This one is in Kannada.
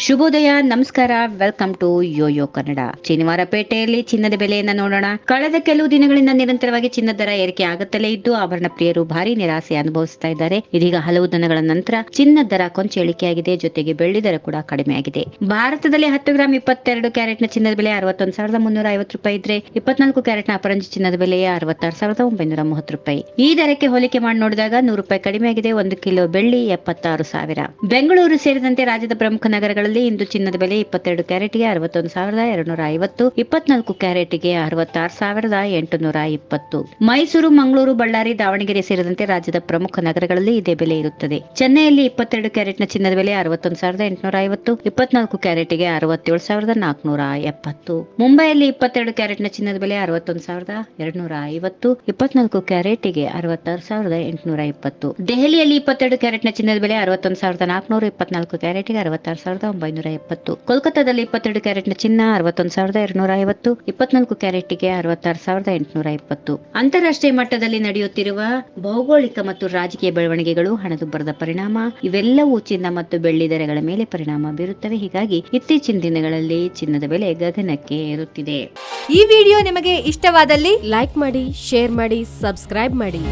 ಶುಭೋದಯ, ನಮಸ್ಕಾರ, ವೆಲ್ಕಮ್ ಟು ಯೋಯೋ ಕನ್ನಡ. ಶನಿವಾರ ಪೇಟೆಯಲ್ಲಿ ಚಿನ್ನದ ಬೆಲೆಯನ್ನ ನೋಡೋಣ. ಕಳೆದ ಕೆಲವು ದಿನಗಳಿಂದ ನಿರಂತರವಾಗಿ ಚಿನ್ನದ ದರ ಏರಿಕೆ ಆಗುತ್ತಲೇ ಇದ್ದು ಆಭರಣ ಪ್ರಿಯರು ಭಾರಿ ನಿರಾಸೆ ಅನುಭವಿಸುತ್ತಾ ಇದ್ದಾರೆ. ಇದೀಗ ಹಲವು ದಿನಗಳ ನಂತರ ಚಿನ್ನದ ದರ ಕೊಂಚ ಇಳಿಕೆಯಾಗಿದೆ. ಜೊತೆಗೆ ಬೆಳ್ಳಿ ದರ ಕೂಡ ಕಡಿಮೆಯಾಗಿದೆ. ಭಾರತದಲ್ಲಿ 10 ಗ್ರಾಂ 22 ಕ್ಯಾರೆಟ್ನ ಚಿನ್ನದ ಬೆಲೆ 61,350 ರೂಪಾಯಿ ಇದ್ರೆ 24 ಕ್ಯಾರೆಟ್ನ ಅಪರಂಜಿ ಚಿನ್ನದ ಬೆಲೆ 66,930 ರೂಪಾಯಿ. ಈ ದರಕ್ಕೆ ಹೋಲಿಕೆ ಮಾಡಿ ನೋಡಿದಾಗ 100 ರೂಪಾಯಿ ಕಡಿಮೆಯಾಗಿದೆ. 1 ಕಿಲೋ ಬೆಳ್ಳಿ 76,000. ಬೆಂಗಳೂರು ಸೇರಿದಂತೆ ರಾಜ್ಯದ ಪ್ರಮುಖ ನಗರಗಳಲ್ಲಿ ಇಂದು ಚಿನ್ನದ ಬೆಲೆ 22 ಕ್ಯಾರೆಟ್ಗೆ 61,250, 24 ಕ್ಯಾರೆಟ್ಗೆ 66,820. ಮೈಸೂರು, ಮಂಗಳೂರು, ಬಳ್ಳಾರಿ, ದಾವಣಗೆರೆ ಸೇರಿದಂತೆ ರಾಜ್ಯದ ಪ್ರಮುಖ ನಗರಗಳಲ್ಲಿ ಇದೇ ಬೆಲೆ ಇರುತ್ತದೆ. ಚೆನ್ನೈಯಲ್ಲಿ 22 ಕ್ಯಾರೆಟ್ನ ಚಿನ್ನದ ಬೆಲೆ 61,850, 24 ಕ್ಯಾರೆಟ್ಗೆ 67,470. ಮುಂಬೈಯಲ್ಲಿ 22 ಕ್ಯಾರೆಟ್ನ ಚಿನ್ನದ ಬೆಲೆ 61,250, 24 ಕ್ಯಾರೆಟ್ಗೆ 66,820. ದೆಹಲಿಯಲ್ಲಿ 22 ಕ್ಯಾರೆಟ್ನ ಚಿನ್ನದ ಬೆಲೆ 61,400, 24 ಕ್ಯಾರೆಟ್ಗೆ 66,970. ಕೋಲ್ಕತ್ತಾದಲ್ಲಿ 22 ಕ್ಯಾರೆಟ್ನ ಚಿನ್ನ 61,250, 24 ಕ್ಯಾರೆಟ್ಗೆ 66,820. ಅಂತಾರಾಷ್ಟ್ರೀಯ ಮಟ್ಟದಲ್ಲಿ ನಡೆಯುತ್ತಿರುವ ಭೌಗೋಳಿಕ ಮತ್ತು ರಾಜಕೀಯ ಬೆಳವಣಿಗೆಗಳು, ಹಣದುಬ್ಬರದ ಪರಿಣಾಮ ಇವೆಲ್ಲವೂ ಚಿನ್ನ ಮತ್ತು ಬೆಳ್ಳಿ ದರಗಳ ಮೇಲೆ ಪರಿಣಾಮ ಬೀರುತ್ತವೆ. ಹೀಗಾಗಿ ಇತ್ತೀಚಿನ ದಿನಗಳಲ್ಲಿ ಚಿನ್ನದ ಬೆಲೆ ಗಗನಕ್ಕೆ ಏರುತ್ತಿದೆ. ಈ ವಿಡಿಯೋ ನಿಮಗೆ ಇಷ್ಟವಾದಲ್ಲಿ ಲೈಕ್ ಮಾಡಿ, ಶೇರ್ ಮಾಡಿ, ಸಬ್ಸ್ಕ್ರೈಬ್ ಮಾಡಿ.